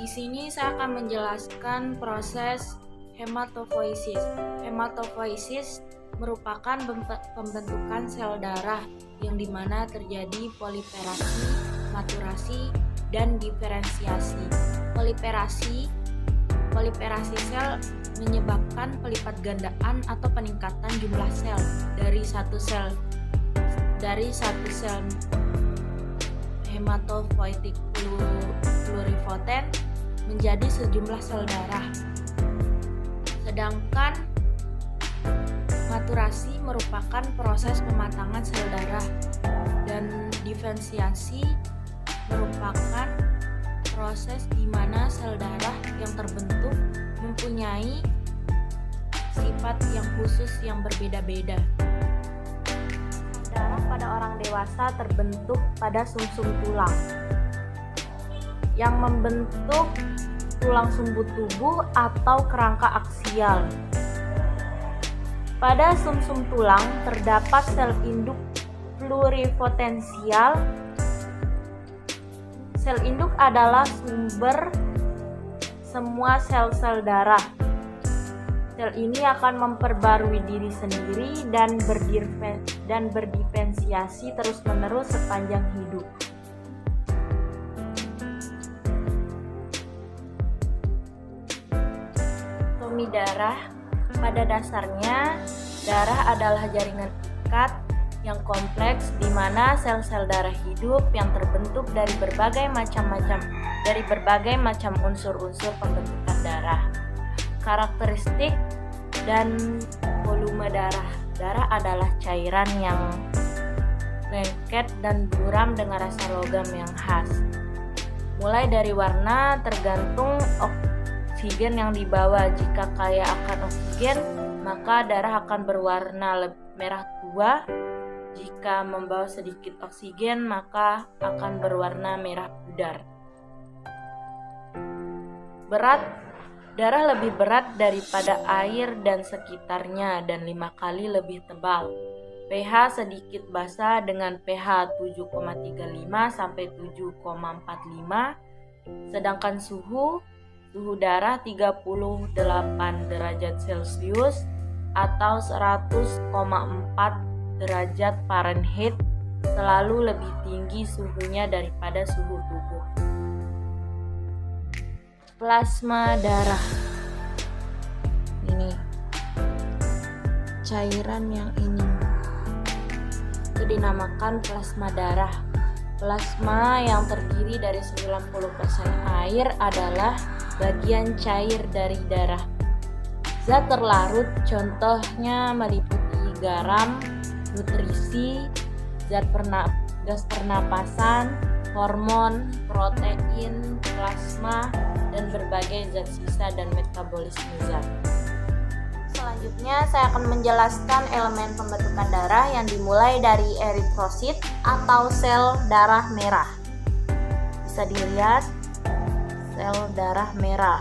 Di sini saya akan menjelaskan proses hematopoiesis. Hematopoiesis merupakan pembentukan sel darah yang dimana terjadi proliferasi, maturasi, dan diferensiasi. Proliferasi sel menyebabkan pelipat gandaan atau peningkatan jumlah sel dari satu sel hematopoietik pluripotent menjadi sejumlah sel darah. Sedangkan maturasi merupakan proses pematangan sel darah dan diferensiasi merupakan proses di mana sel darah yang terbentuk mempunyai sifat yang khusus yang berbeda-beda. Darah pada orang dewasa terbentuk pada sumsum tulang yang membentuk tulang sumbu tubuh atau kerangka aksial. Pada sumsum tulang terdapat sel induk pluripotensial. Sel induk adalah sumber semua sel-sel darah. Sel ini akan memperbarui diri sendiri dan berdiferensiasi terus-menerus sepanjang hidup. Anatomi darah. Pada dasarnya, darah adalah jaringan ikat yang kompleks di mana sel-sel darah hidup yang terbentuk dari berbagai macam unsur-unsur pembentukan darah. Karakteristik dan volume darah. Darah adalah cairan yang lengket dan buram dengan rasa logam yang khas. Mulai dari warna tergantung oksigen yang dibawa. Jika kaya akan oksigen, maka darah akan berwarna merah tua. Jika membawa sedikit oksigen, maka akan berwarna merah pudar. Berat. Darah lebih berat daripada air dan sekitarnya dan 5 kali lebih tebal. pH sedikit basa dengan pH 7,35 sampai 7,45. Sedangkan suhu darah 38 derajat Celcius atau 100,4 derajat Fahrenheit selalu lebih tinggi suhunya daripada suhu tubuh. Plasma darah. Ini cairan yang ini itu dinamakan plasma darah. Plasma yang terdiri dari 90% air adalah bagian cair dari darah. Zat terlarut contohnya meliputi garam, nutrisi, gas pernapasan, hormon, protein, plasma, dan berbagai zat sisa dan metabolisme zat. Selanjutnya saya akan menjelaskan elemen pembentukan darah yang dimulai dari eritrosit atau sel darah merah. Bisa dilihat sel darah merah.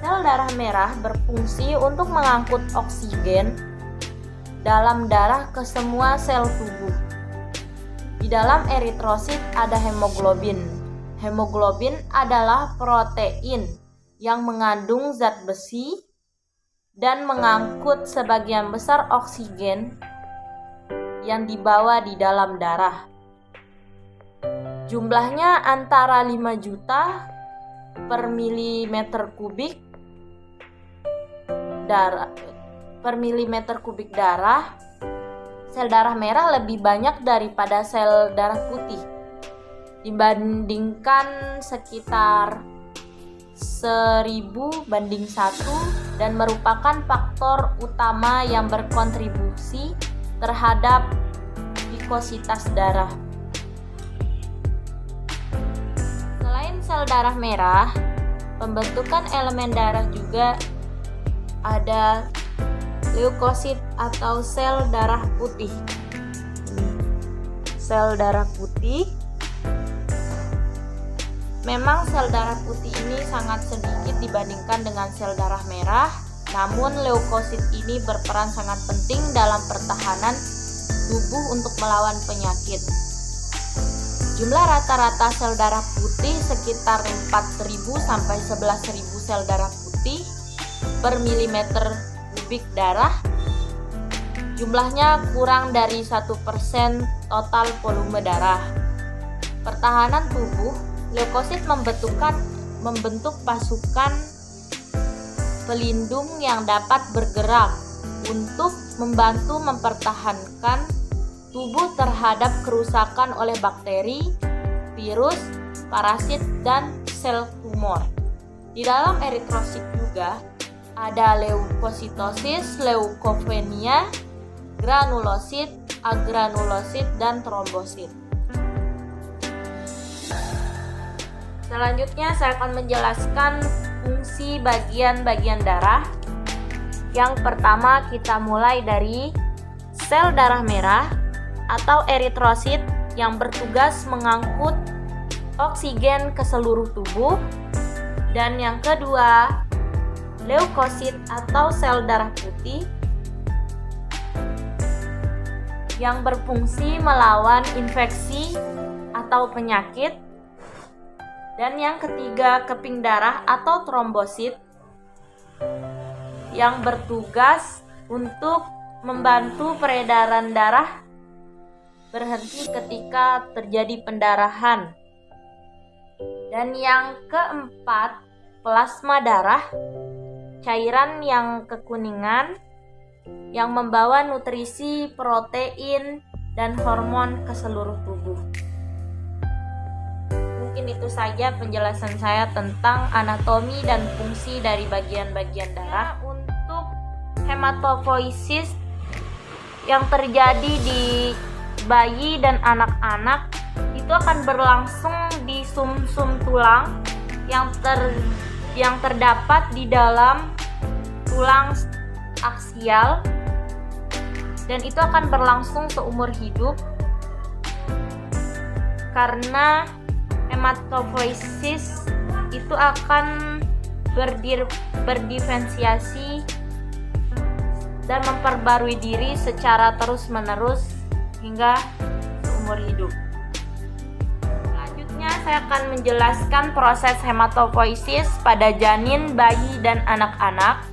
Sel darah merah berfungsi untuk mengangkut oksigen dalam darah ke semua sel tubuh. Di dalam eritrosit ada hemoglobin. Hemoglobin adalah protein yang mengandung zat besi dan mengangkut sebagian besar oksigen yang dibawa di dalam darah. Jumlahnya antara 5 juta per milimeter kubik darah. Sel darah merah lebih banyak daripada sel darah putih, dibandingkan sekitar 1000 banding 1 dan merupakan faktor utama yang berkontribusi terhadap vikositas darah. Selain sel darah merah, pembentukan elemen darah juga ada leukosit atau sel darah putih. Sel darah putih. Memang sel darah putih ini sangat sedikit dibandingkan dengan sel darah merah, namun leukosit ini berperan sangat penting dalam pertahanan tubuh untuk melawan penyakit. Jumlah rata-rata sel darah putih sekitar 4.000 sampai 11.000 sel darah putih per milimeter kubik darah. Jumlahnya kurang dari 1% total volume darah. Pertahanan tubuh, leukosit membentuk pasukan pelindung yang dapat bergerak untuk membantu mempertahankan tubuh terhadap kerusakan oleh bakteri, virus, parasit, dan sel tumor. Di dalam eritrosit juga ada leukositosis, leukopenia, granulosit, agranulosit, dan trombosit. Selanjutnya saya akan menjelaskan fungsi bagian-bagian darah. Yang pertama kita mulai dari sel darah merah atau eritrosit yang bertugas mengangkut oksigen ke seluruh tubuh. Dan yang kedua, leukosit atau sel darah putih yang berfungsi melawan infeksi atau penyakit. Dan yang ketiga, keping darah atau trombosit yang bertugas untuk membantu peredaran darah berhenti ketika terjadi pendarahan. Dan yang keempat, plasma darah, cairan yang kekuningan yang membawa nutrisi, protein, dan hormon ke seluruh tubuh. Mungkin itu saja penjelasan saya tentang anatomi dan fungsi dari bagian-bagian darah. Untuk hematopoiesis yang terjadi di bayi dan anak-anak itu akan berlangsung di sumsum tulang yang terdapat di dalam tulang aksial, dan itu akan berlangsung seumur hidup karena hematopoiesis itu akan berdiferensiasi dan memperbarui diri secara terus-menerus hingga seumur hidup. Selanjutnya saya akan menjelaskan proses hematopoiesis pada janin, bayi, dan anak-anak.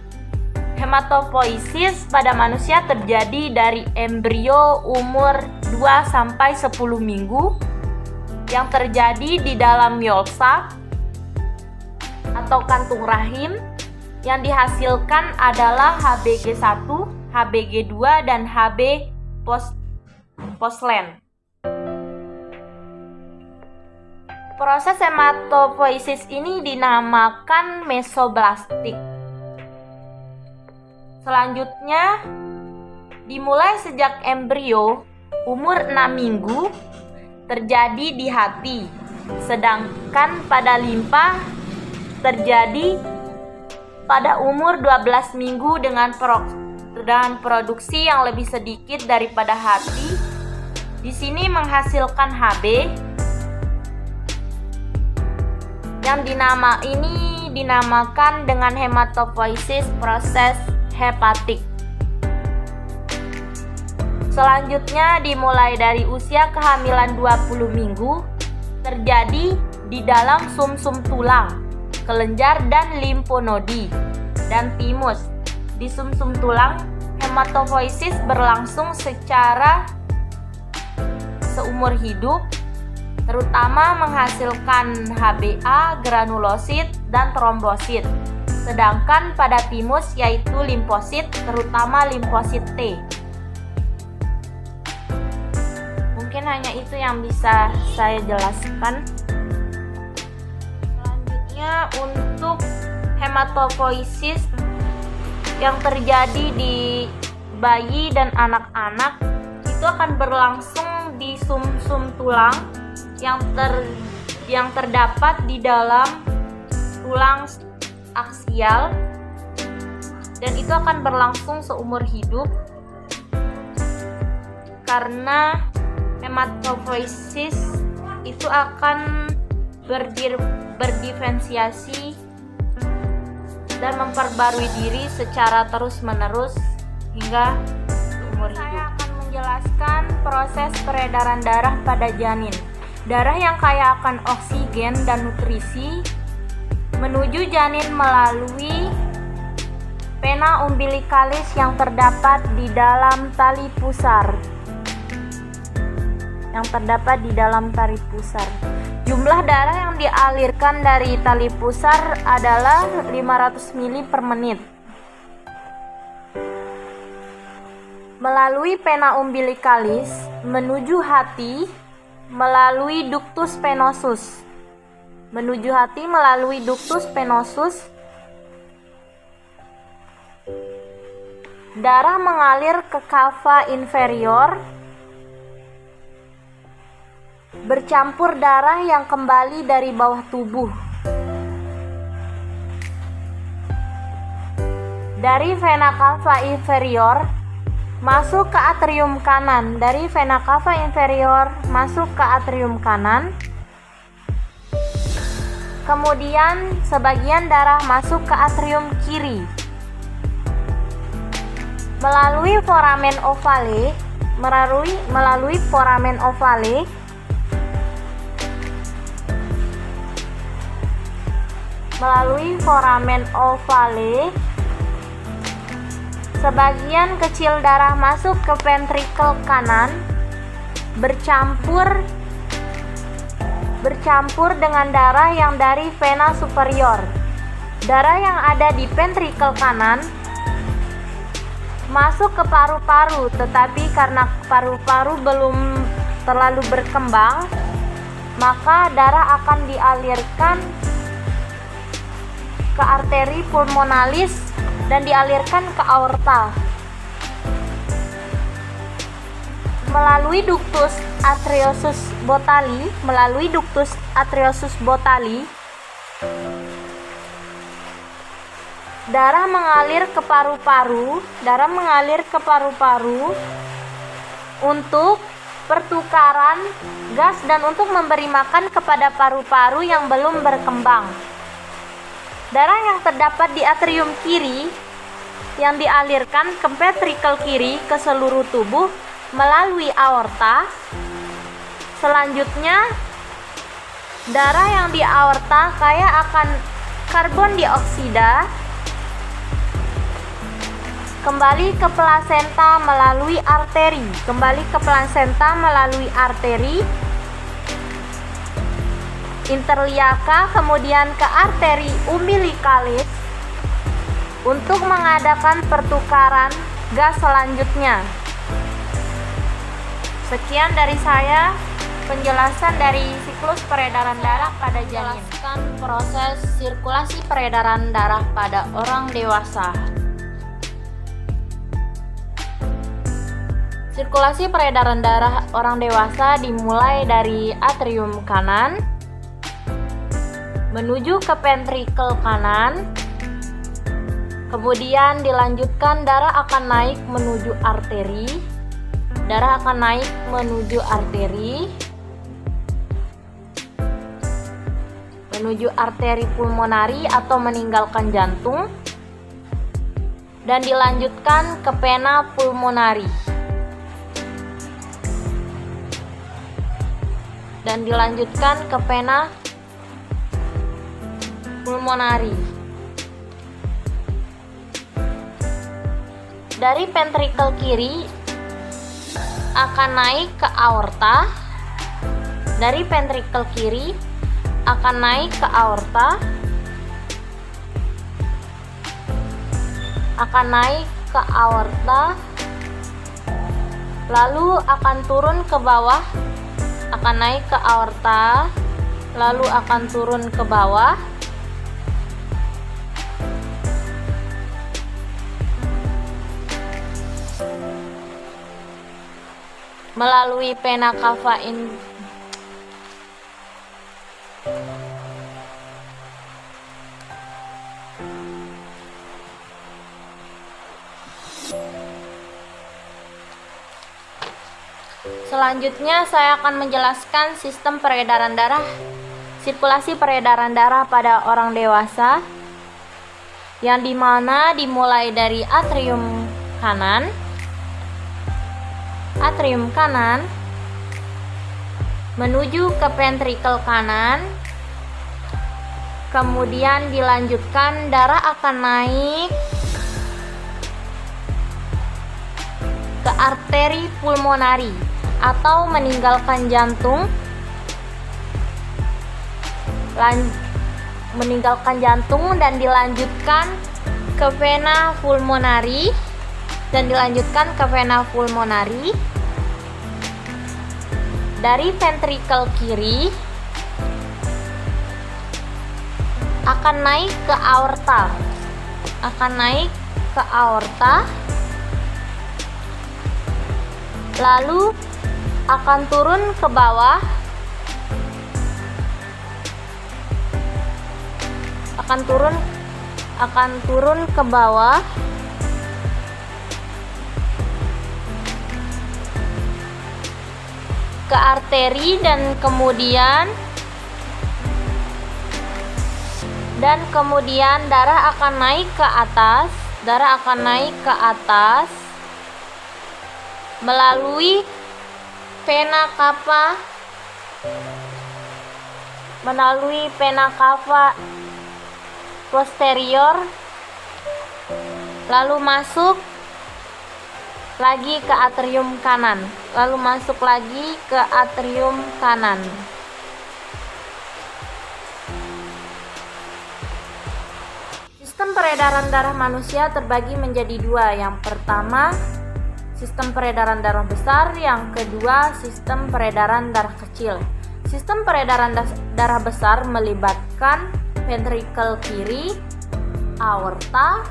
Hematopoiesis pada manusia terjadi dari embrio umur 2-10 minggu yang terjadi di dalam yolk-sac atau kantung rahim. Yang dihasilkan adalah HBG1, HBG2, dan HB Poslen. Proses hematopoiesis ini dinamakan mesoblastik. Selanjutnya dimulai sejak embrio umur 6 minggu terjadi di hati, sedangkan pada limpa terjadi pada umur 12 minggu dengan produksi yang lebih sedikit daripada hati. Di sini menghasilkan HB yang dinamakan dengan hematopoiesis proses hepatik. Selanjutnya dimulai dari usia kehamilan 20 minggu terjadi di dalam sumsum tulang, kelenjar, dan limfonodi dan timus. Di sumsum tulang, hematopoiesis berlangsung secara seumur hidup, terutama menghasilkan HBA, granulosit, dan trombosit. Sedangkan pada timus yaitu limfosit, terutama limfosit T. Mungkin hanya itu yang bisa saya jelaskan. Selanjutnya untuk hematopoiesis yang terjadi di bayi dan anak-anak itu akan berlangsung di sumsum tulang yang terdapat di dalam tulang aksial, dan itu akan berlangsung seumur hidup karena hematopoiesis itu akan berdiferensiasi dan memperbarui diri secara terus-menerus hingga seumur hidup. Saya akan menjelaskan proses peredaran darah pada janin. Darah yang kaya akan oksigen dan nutrisi menuju janin melalui vena umbilikalis yang terdapat di dalam tali pusar. Jumlah darah yang dialirkan dari tali pusar adalah 500 ml per menit. Melalui vena umbilikalis menuju hati melalui ductus venosus. Darah mengalir ke kava inferior, bercampur darah yang kembali dari bawah tubuh. Dari vena cava inferior masuk ke atrium kanan. Kemudian sebagian darah masuk ke atrium kiri melalui foramen ovale, sebagian kecil darah masuk ke ventrikel kanan, bercampur dengan darah yang dari vena superior. Darah yang ada di ventrikel kanan masuk ke paru-paru, tetapi karena paru-paru belum terlalu berkembang, maka darah akan dialirkan ke arteri pulmonalis dan dialirkan ke aorta. Melalui ductus arteriosus botalli, darah mengalir ke paru-paru untuk pertukaran gas dan untuk memberi makan kepada paru-paru yang belum berkembang. Darah yang terdapat di atrium kiri yang dialirkan ke ventrikel kiri ke seluruh tubuh melalui aorta. Selanjutnya, darah yang di aorta kaya akan karbon dioksida kembali ke plasenta melalui arteri interliaka, kemudian ke arteri umbilikalis untuk mengadakan pertukaran gas selanjutnya. Sekian dari saya penjelasan dari siklus peredaran darah pada janin. Menjelaskan proses sirkulasi peredaran darah pada orang dewasa. Sirkulasi peredaran darah orang dewasa dimulai dari atrium kanan menuju ke ventrikel kanan, kemudian dilanjutkan darah akan naik menuju arteri, menuju arteri pulmonari atau meninggalkan jantung, dan dilanjutkan ke vena pulmonari. Dari ventrikel kiri akan naik ke aorta. Lalu akan turun ke bawah, melalui vena cava Selanjutnya saya akan menjelaskan sistem peredaran darah, sirkulasi peredaran darah pada orang dewasa, yang dimana dimulai dari atrium kanan, menuju ke ventrikel kanan. Kemudian dilanjutkan darah akan naik ke arteri pulmonari atau meninggalkan jantung. Meninggalkan jantung dan dilanjutkan ke vena pulmonari dari ventrikel kiri akan naik ke aorta, lalu akan turun ke bawah, ke arteri dan kemudian darah akan naik ke atas melalui vena cava posterior, lalu masuk lagi ke atrium kanan. Sistem peredaran darah manusia terbagi menjadi dua. Yang pertama, sistem peredaran darah besar, yang kedua, sistem peredaran darah kecil. Sistem peredaran darah besar melibatkan ventrikel kiri, aorta,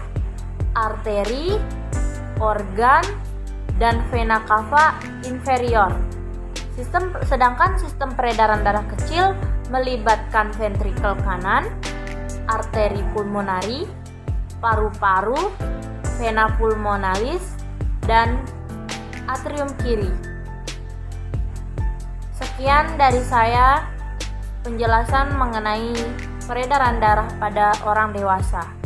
arteri, organ, dan vena cava inferior. Sedangkan sistem peredaran darah kecil melibatkan ventrikel kanan, arteri pulmonari, paru-paru, vena pulmonalis, dan atrium kiri. Sekian dari saya penjelasan mengenai peredaran darah pada orang dewasa.